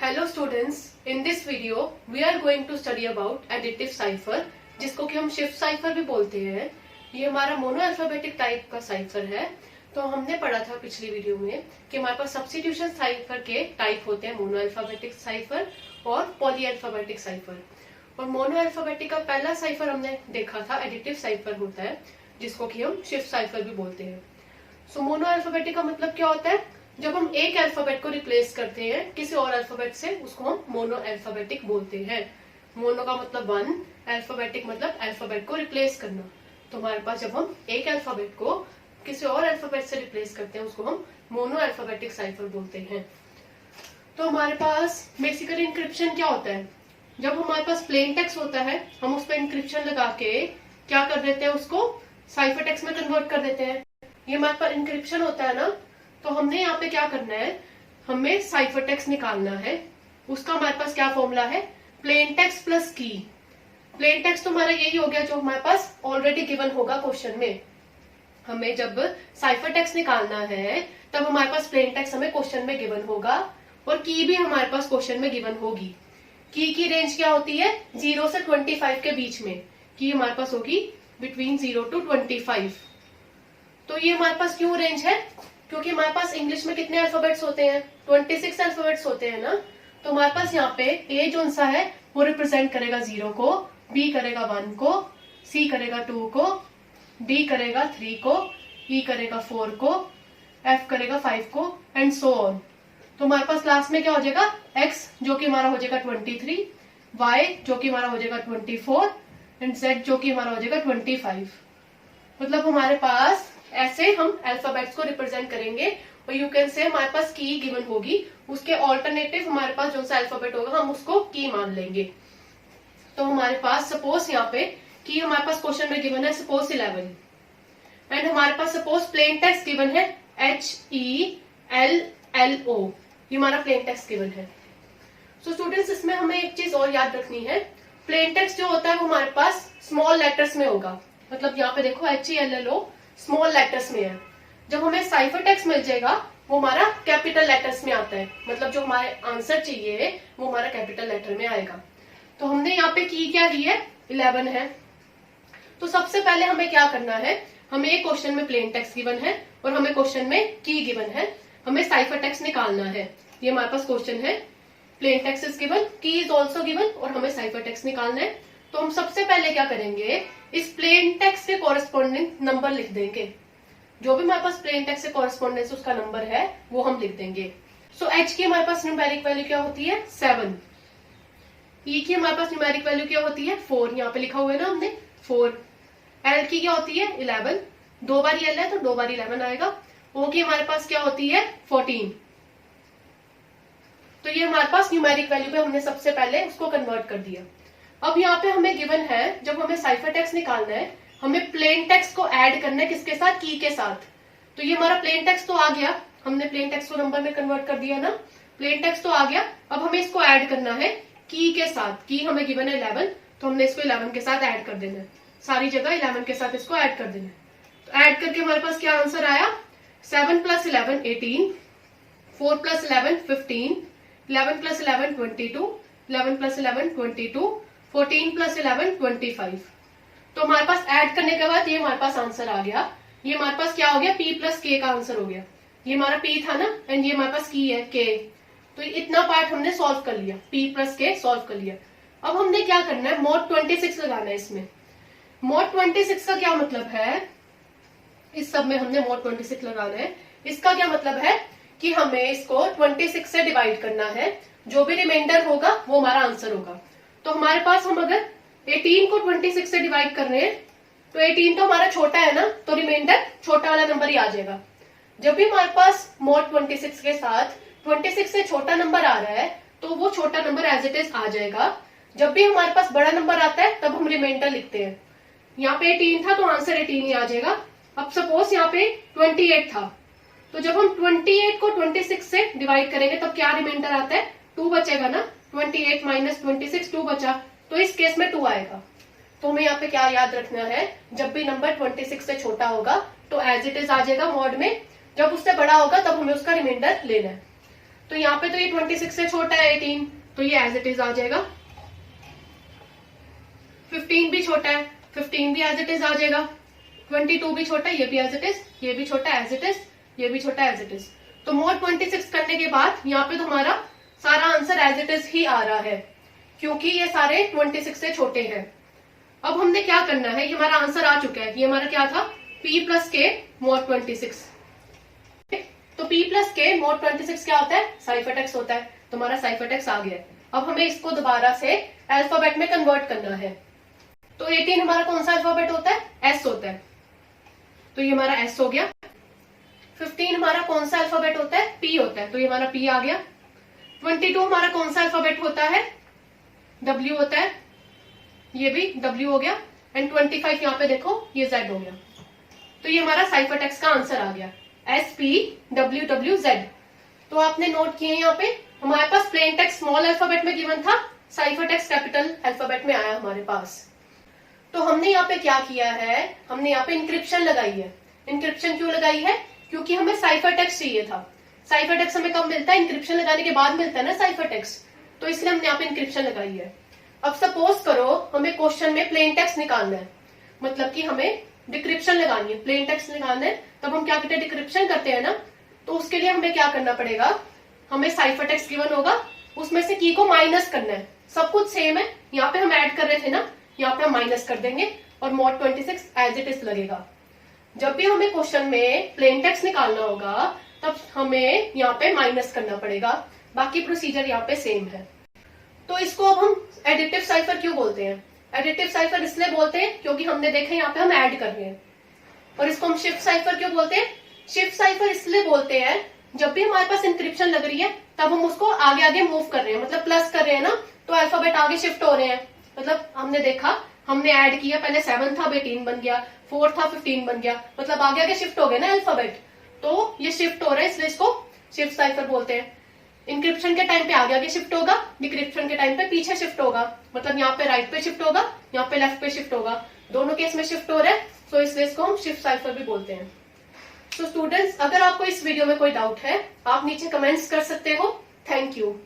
Hello students, in this video we are going to study about additive cipher, जिसको कि हम shift cipher भी बोलते हैं। ये हमारा मोनो अल्फाबेटिक टाइप का साइफर है। तो हमने पढ़ा था पिछली वीडियो में कि हमारे पास सब्स्टिट्यूशन साइफर के टाइप होते हैं, मोनो अल्फाबेटिक साइफर और पॉली अल्फाबेटिक साइफर। और मोनो अल्फाबेटिक का पहला साइफर हमने देखा था एडिटिव साइफर होता है, जिसको कि हम शिफ्ट साइफर भी बोलते हैं। सो मोनो अल्फाबेटिक का मतलब क्या होता है? जब हम एक अल्फाबेट को रिप्लेस करते हैं किसी और अल्फाबेट से, उसको हम मोनो अल्फाबेटिक बोलते हैं। मोनो का मतलब वन, अल्फाबेटिक मतलब अल्फाबेट को रिप्लेस करना। तो हमारे पास जब हम एक अल्फाबेट को किसी और अल्फाबेट से रिप्लेस करते हैं, उसको हम मोनो अल्फाबेटिक साइफर बोलते हैं। तो हमारे पास बेसिकली इंक्रिप्शन क्या होता है? जब हमारे पास प्लेन टेक्स्ट होता है, हम उस पर इंक्रिप्शन लगा के क्या कर देते हैं, उसको साइफर टेक्स्ट में कन्वर्ट कर देते हैं। ये हमारे पास इंक्रिप्शन होता है ना, तो हमने यहाँ पे क्या करना है, हमें साइफर टेक्स्ट निकालना है। उसका हमारे पास क्या फॉर्मूला है? प्लेन टेक्स्ट प्लस की। प्लेन टेक्स्ट तो हमारा यही हो गया जो हमारे पास ऑलरेडी गिवन होगा क्वेश्चन में। हमें जब साइफर टेक्स्ट निकालना है तब हमारे पास प्लेन टेक्स्ट हमें क्वेश्चन में गिवन होगा, और की भी हमारे पास क्वेश्चन में गिवन होगी। की रेंज क्या होती है? 0 से 25 के बीच में की हमारे पास होगी, बिटवीन 0 to 25। तो ये हमारे पास क्यों रेंज है? क्योंकि हमारे पास इंग्लिश में कितने अल्फाबेट्स होते हैं? 26 अल्फाबेट्स होते हैं ना। तो हमारे पास यहाँ पे ए जो सा है वो रिप्रेजेंट करेगा 0 को, बी करेगा 1 को, सी करेगा 2 को, डी करेगा 3 को, ई करेगा 4 को, एफ करेगा 5 को, एंड सो ऑन। तो हमारे पास लास्ट में क्या हो जाएगा? एक्स जो कि हमारा हो जाएगा 23, वाई जो कि हमारा हो जाएगा 24, एंड जेड जो कि हमारा हो जाएगा 25। मतलब हमारे पास ऐसे हम अल्फाबेट्स को रिप्रेजेंट करेंगे। और यू कैन से हमारे पास की गिवन होगी, उसके ऑल्टरनेटिव हमारे पास जो सा अल्फाबेट होगा हम उसको की मान लेंगे। तो हमारे पास सपोज यहाँ पे की हमारे पास क्वेश्चन में गिवन है सपोज 11, एंड हमारे पास सपोज प्लेन टेक्स्ट गिवन है HELLO। ये हमारा प्लेन टेक्स्ट गिवन है। सो स्टूडेंट्स, इसमें हमें एक चीज और याद रखनी है। प्लेन टेक्स्ट जो होता है वो हमारे पास स्मॉल लेटर्स में होगा। मतलब यहाँ पे देखो HELLO स्मॉल लेटर्स में है। जब हमें साइफर टेक्स्ट मिल जाएगा वो हमारा कैपिटल लेटर्स में आता है। मतलब जो हमारे आंसर चाहिए वो हमारा कैपिटल लेटर में आएगा। तो हमने यहाँ पे की क्या की है? 11 है। तो सबसे पहले हमें क्या करना है, हमें एक क्वेश्चन में प्लेन टेक्स्ट गिवन है और हमें क्वेश्चन में की गिवन है। हमें साइफर टेक्स्ट निकालना है। ये हमारे पास क्वेश्चन है, प्लेन टेक्स्ट इज गिवन, की इज ऑल्सो गिवन, और हमें साइफर टेक्स्ट निकालना है। तो हम सबसे पहले क्या करेंगे, इस प्लेन टेक्स्ट के कॉरेस्पॉन्डिंग नंबर लिख देंगे। जो भी हमारे पास प्लेन टेक्स्ट से कॉरेस्पॉन्डेंस उसका नंबर है वो हम लिख देंगे। सो एच की हमारे पास न्यूमेरिक वैल्यू क्या होती है? 7। ई की हमारे पास न्यूमेरिक वैल्यू क्या होती है? 4। यहाँ पे लिखा हुआ है ना हमने 4। एल की क्या होती है? 11। 2 बार एल है तो 2 बार 11 आएगा। ओ की हमारे पास क्या होती है? 14। तो ये हमारे पास न्यूमेरिक वैल्यू पे हमने सबसे पहले उसको कन्वर्ट कर दिया। अब यहाँ पे हमें गिवन है, जब हमें साइफर टेक्स्ट निकालना है हमें प्लेन टेक्स्ट को ऐड करना है। किसके साथ? की के साथ। तो ये हमारा प्लेन टेक्स्ट तो आ गया, हमने प्लेन टेक्स्ट को नंबर में कन्वर्ट कर दिया ना। प्लेन टेक्स्ट तो आ गया, अब हमें इसको ऐड करना है की के साथ। की हमें गिवन है 11, तो हमने इसको 11 के साथ ऐड कर देना है। सारी जगह 11 के साथ इसको ऐड कर देना है। तो ऐड करके हमारे पास क्या आंसर आया? 7 + 11 18, 4 + 11 15, 11 + 11 22, 11 + 11 22, 14 + 11 25। तो हमारे पास ऐड करने के बाद ये हमारे पास आंसर आ गया। ये हमारे पास क्या हो गया? P + K का आंसर हो गया। ये हमारा P था ना, एंड ये हमारे पास की है K। तो इतना पार्ट हमने सॉल्व कर लिया, P + K सॉल्व कर लिया। अब हमने क्या करना है, mod 26 लगाना है इसमें। mod 26 का क्या मतलब है? इस सब में हमने mod 26 लगाना है। इसका क्या मतलब है कि हमें इसको 26 से डिवाइड करना है। जो भी रिमाइंडर होगा वो हमारा आंसर होगा। तो हमारे पास हम अगर 18 को 26 से डिवाइड कर रहे हैं तो 18 तो हमारा छोटा है ना, तो रिमाइंडर छोटा वाला नंबर ही आ जाएगा। जब भी हमारे पास mod 26 के साथ 26 से छोटा नंबर आ रहा है तो वो छोटा नंबर एज इट इज आ जाएगा। जब भी हमारे पास बड़ा नंबर आता है तब हम रिमाइंडर लिखते हैं। यहाँ पे 18 था तो आंसर 18 ही आ जाएगा। अब सपोज यहाँ पे 28 था, तो जब हम 28 को 26 से डिवाइड करेंगे तब क्या रिमाइंडर आता है? 2 बचेगा ना। 28 - 26 2 बचा, तो इस केस में 2 आएगा। तो हमें यहाँ पे क्या याद रखना है, जब भी नंबर 26 से छोटा होगा तो एज इट इज आ जाएगा मॉड में। जब उससे बड़ा होगा तब हमें उसका रिमाइंडर लेना है। तो यहाँ पे तो ये 26 से छोटा है 18, तो ये एज इट इज आ जाएगा। 15 भी छोटा है, 15 भी एज इट इज आ जाएगा। 22 भी छोटा है, ये भी एज इट इज, ये भी छोटा एज इट इज, ये भी छोटा एज इट इज। तो मोड 26 करने के बाद यहाँ पे तो हमारा सारा आंसर एज इट इज ही आ रहा है, क्योंकि ये सारे 26 से छोटे हैं। अब हमने क्या करना है, ये हमारा आंसर आ चुका है। ये हमारा क्या था, P प्लस के मोड 26। तो P प्लस के मोड 26 क्या होता है, साइफरटेक्स्ट होता है। तो हमारा साइफरटेक्स्ट आ गया है। अब हमें इसको दोबारा से अल्फाबेट में कन्वर्ट करना है। तो 18 हमारा कौन सा अल्फाबेट होता है, S होता है, तो ये हमारा S हो गया। 15 हमारा कौन सा अल्फाबेट होता है, P होता है, तो ये हमारा P आ गया। 22 हमारा कौन सा अल्फाबेट होता है, W होता है, ये भी W हो गया। एंड 25 यहाँ पे देखो ये Z हो गया। तो ये हमारा साइफरटेक्स्ट का आंसर आ गया, SPWWZ। तो आपने नोट किए यहाँ पे, हमारे पास प्लेन टेक्स्ट स्मॉल अल्फाबेट में गिवन था, साइफरटेक्स्ट कैपिटल अल्फाबेट में आया हमारे पास। तो हमने यहाँ पे क्या किया है, हमने यहाँ पे इंक्रिप्शन लगाई है। इंक्रिप्शन क्यों लगाई है, क्योंकि हमें साइफरटेक्स्ट चाहिए था। साइफरटेक्स्ट हमें कब मिलता है, इंक्रिप्शन लगाने के बाद मिलता है ना साइफरटेक्स्ट, तो इसलिए हमने यहाँ पे इंक्रिप्शन लगाई है। अब सपोज करो हमें क्वेश्चन में प्लेन टेक्स्ट निकालना है, मतलब कि हमें डिक्रिप्शन लगानी है, प्लेन टेक्स्ट निकालना है, तब हम क्या करते हैं, डिक्रिप्शन करते हैं ना। तो उसके लिए हमें क्या करना पड़ेगा, हमें साइफरटेक्स्ट गिवन होगा, उसमें से की को माइनस करना है। सब कुछ सेम है, यहाँ पे हम ऐड कर रहे थे ना, यहाँ पे हम माइनस कर देंगे और मोड 26 एज इट इज लगेगा। जब भी हमें क्वेश्चन में प्लेन टेक्स्ट निकालना होगा तब हमें यहाँ पे माइनस करना पड़ेगा, बाकी प्रोसीजर यहाँ पे सेम है। तो इसको अब हम एडिटिव साइफर क्यों बोलते हैं, एडिटिव साइफर इसलिए बोलते हैं क्योंकि हमने देखा यहाँ पे हम ऐड कर रहे हैं। और इसको हम शिफ्ट साइफर क्यों बोलते हैं, शिफ्ट साइफर इसलिए बोलते हैं जब भी हमारे पास इंक्रिप्शन लग रही है तब हम उसको आगे आगे मूव कर रहे हैं, मतलब प्लस कर रहे हैं ना, तो अल्फाबेट आगे शिफ्ट हो रहे हैं। मतलब हमने देखा, हमने ऐड किया, पहले 7 था 18 बन गया, 4 था 15 बन गया, मतलब आगे आगे शिफ्ट हो गए ना अल्फाबेट, तो ये शिफ्ट हो रहा है, इसलिए इसको शिफ्ट साइफर बोलते हैं। इंक्रिप्शन के टाइम पे आगे आगे शिफ्ट होगा, डिक्रिप्शन के टाइम पे पीछे शिफ्ट होगा, मतलब यहाँ पे राइट पे शिफ्ट होगा, यहाँ पे लेफ्ट पे शिफ्ट होगा, दोनों केस में शिफ्ट हो रहा है, तो इसलिए इसको हम शिफ्ट साइफर भी बोलते हैं। तो स्टूडेंट्स, अगर आपको इस वीडियो में कोई डाउट है आप नीचे कमेंट्स कर सकते हो। Thank you.